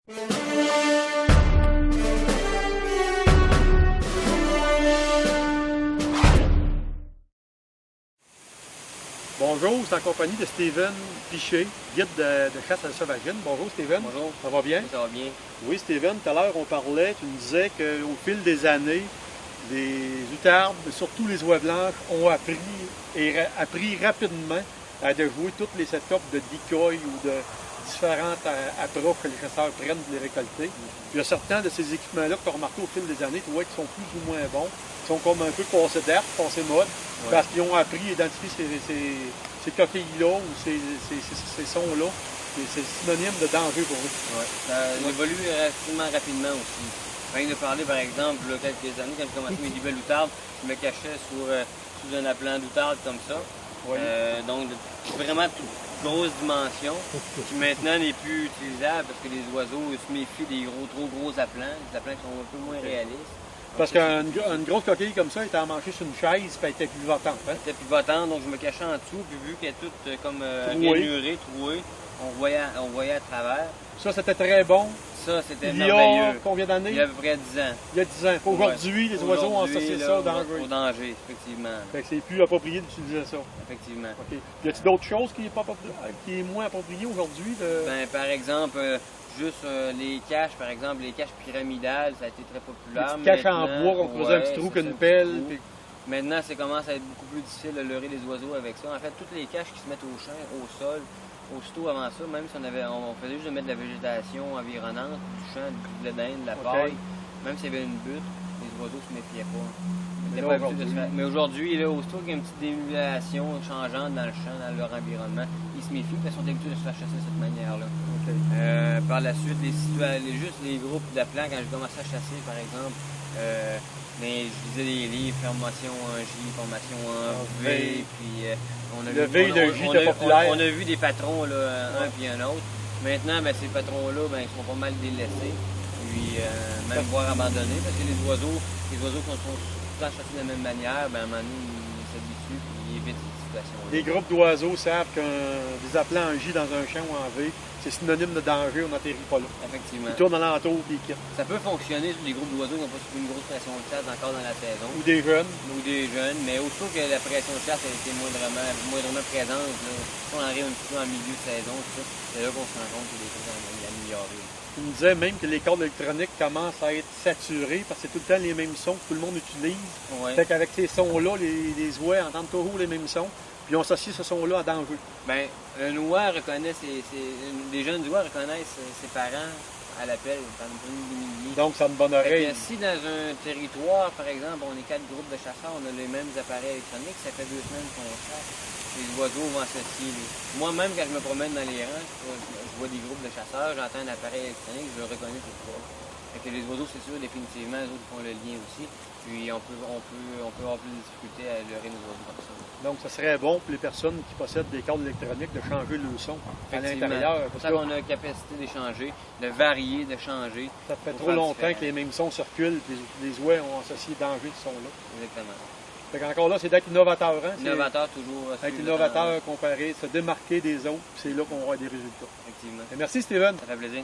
Bonjour, c'est en compagnie de Steven Piché, guide de chasse à la sauvagine. Bonjour Steven. Bonjour. Ça va bien? Ça va bien. Oui Steven, tout à l'heure on parlait, tu nous disais qu'au fil des années, les outardes, surtout les oies blanches, ont appris rapidement à jouer toutes les setups de decoy ou de différentes approches que les chasseurs prennent pour les récolter. Il y a certains de ces équipements-là que tu as remarqué au fil des années, tu vois qu'ils sont plus ou moins bons, qui sont comme un peu passés date, passés mode, parce qu'ils ont appris à identifier ces coquilles-là ou ces sons-là. C'est synonyme de danger pour eux. Ouais. Ça évolue relativement rapidement aussi. Rien de parler, par exemple, il y a quelques années, quand j'ai commencé mes libelles outardes, je me cachais sous un appelant d'outarde comme ça. Oui. Donc, vraiment toute grosse dimension, qui maintenant n'est plus utilisable parce que les oiseaux se méfient des trop gros appelants, des appelants qui sont un peu moins réalistes. Parce qu'une grosse coquille comme ça, elle était emmanchée sur une chaise, puis elle était pivotante. Hein? Elle était pivotante, donc je me cachais en dessous, puis vu qu'elle est toute comme rainurée, trouée, on voyait à travers. Ça, c'était très bon. Ça, c'était merveilleux. Il y a combien d'années? Il y a à peu près 10 ans. Il y a 10 ans. Aujourd'hui, les oiseaux ont associé ça au danger. Au danger, effectivement. Fait que c'est plus approprié d'utiliser ça. Effectivement. OK. Y a-t-il d'autres choses qui est moins approprié aujourd'hui? Ben, par exemple, juste les caches, par exemple, les caches pyramidales, ça a été très populaire. Les caches en bois, on creusait un petit trou qu'une pelle. Puis... Maintenant, ça commence à être beaucoup plus difficile de leurrer les oiseaux avec ça. En fait, toutes les caches qui se mettent au champ, au sol, aussitôt avant ça, même si on faisait juste de mettre de la végétation environnante, du champ, du blé d'Inde, de la paille, même s'il y avait une butte, les oiseaux ne se méfiaient pas. Mais aujourd'hui, aussitôt qu'il y a une petite démulation changeante dans le champ, dans leur environnement, ils se méfient parce qu'ils sont habitués de se faire chasser de cette manière-là. Okay. Par la suite, juste les groupes d'appelants, quand j'ai commencé à chasser, par exemple, je lisais des livres, formation en J, formation en V, puis on a vu des patrons, là, un puis un autre. Maintenant, ces patrons-là, ils sont pas mal délaissés, puis même voire abandonnés, parce que les oiseaux qui sont chassés de la même manière, à un moment donné, ils s'habituent et ils évitent cette situation-là. Les groupes d'oiseaux savent qu'un des appelants en J dans un champ ou en V, c'est synonyme de danger, on n'atterrit pas là. Effectivement. Ils tournent alentour et ils quittent. Ça peut fonctionner sur des groupes d'oiseaux qui n'ont pas une grosse pression de chasse encore dans la saison. Ou des jeunes. Mais aussitôt que la pression de chasse a été moindrement présente, là, on arrive un petit peu en milieu de saison, c'est là qu'on se rend compte qu'il y a des choses à améliorer. Tu me disais même que les câbles électroniques commencent à être saturés parce que c'est tout le temps les mêmes sons que tout le monde utilise. Ouais. Fait qu'avec ces sons-là, les oies entendent toujours les mêmes sons, puis on associe ce son-là à danger. Bien, un oie reconnaît les jeunes oies reconnaissent ses parents à l'appel, pendant une demi-milliers. Donc, ça a une bonne oreille. Si dans un territoire, par exemple, on est 4 groupes de chasseurs, on a les mêmes appareils électroniques, ça fait 2 semaines qu'on chasse. Les oiseaux vont associer. Moi-même, quand je me promène dans les rangs, je vois des groupes de chasseurs, j'entends un appareil électronique, je le reconnais pourquoi. Fait que les oiseaux, c'est sûr, définitivement, les autres font le lien aussi. Puis on peut avoir plus de difficultés à leurrer nos oiseaux comme ça. Donc, ça serait bon pour les personnes qui possèdent des câbles électroniques de changer le son à l'intérieur. C'est pour ça qu'on a la capacité d'échanger, de varier, de changer. Ça fait trop longtemps que les mêmes sons circulent, puis les oies ont associé danger de ce son-là. Exactement. Fait qu'encore là, c'est d'être innovateur. Hein? Innovateur toujours. Être innovateur, comparer, se démarquer des autres, c'est là qu'on aura des résultats. Effectivement. Et merci Steven. Ça fait plaisir.